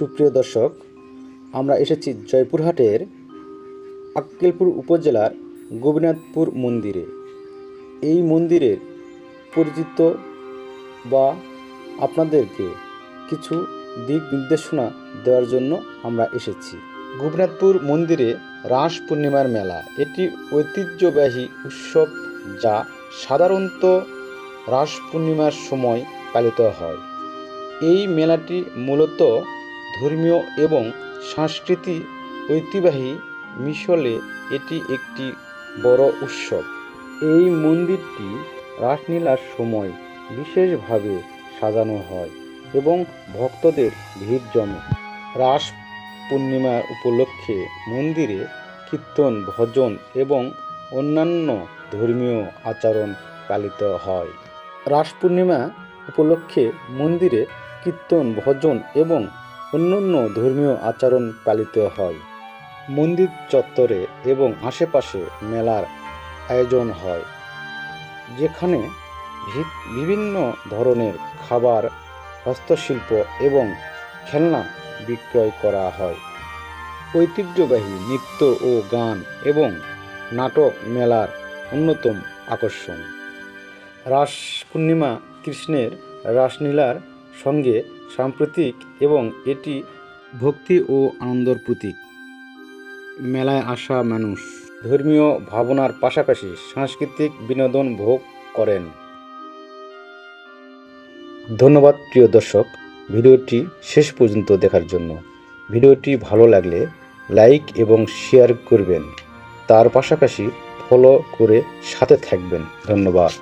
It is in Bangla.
সুপ্রিয় দর্শক, আমরা এসেছি জয়পুরহাটের আক্কেলপুর উপজেলার গোপীনাথপুর মন্দিরে। এই মন্দিরের পরিচিত বা আপনাদেরকে কিছু দিক নির্দেশনা দেওয়ার জন্য আমরা এসেছি। গোপীনাথপুর মন্দিরে রাস পূর্ণিমার মেলা এটি ঐতিহ্যবাহী উৎসব, যা সাধারণত রাস পূর্ণিমার সময় পালিত হয়। এই মেলাটি মূলত ধর্মীয় এবং সাংস্কৃতিক ঐতিহ্যবাহী মিশলে এটি একটি বড় উৎসব। এই মন্দিরটি রাসলীলার সময় বিশেষভাবে সাজানো হয় এবং ভক্তদের ভিড় জমে। রাস পূর্ণিমা উপলক্ষে মন্দিরে কীর্তন, ভজন এবং অন্যান্য ধর্মীয় আচরণ পালিত হয়। রাস পূর্ণিমা উপলক্ষে মন্দিরে কীর্তন, ভজন এবং অন্যান্য ধর্মীয় আচরণ পালিত হয়। মন্দির চত্বরে এবং আশেপাশে মেলার আয়োজন হয়, যেখানে বিভিন্ন ধরনের খাবার, হস্তশিল্প এবং খেলনা বিক্রয় করা হয়। ঐতিহ্যবাহী নৃত্য ও গান এবং নাটক মেলার অন্যতম আকর্ষণ। রাস পূর্ণিমা কৃষ্ণের রাসলীলার সঙ্গে সাম্প্রতিক এবং এটি ভক্তি ও আনন্দের প্রতীক। মেলায় আসা মানুষ ধর্মীয় ভাবনার পাশাপাশি সাংস্কৃতিক বিনোদন ভোগ করেন। ধন্যবাদ প্রিয় দর্শক, ভিডিওটি শেষ পর্যন্ত দেখার জন্য। ভিডিওটি ভালো লাগলে লাইক এবং শেয়ার করবেন, তার পাশাপাশি ফলো করে সাথে থাকবেন। ধন্যবাদ।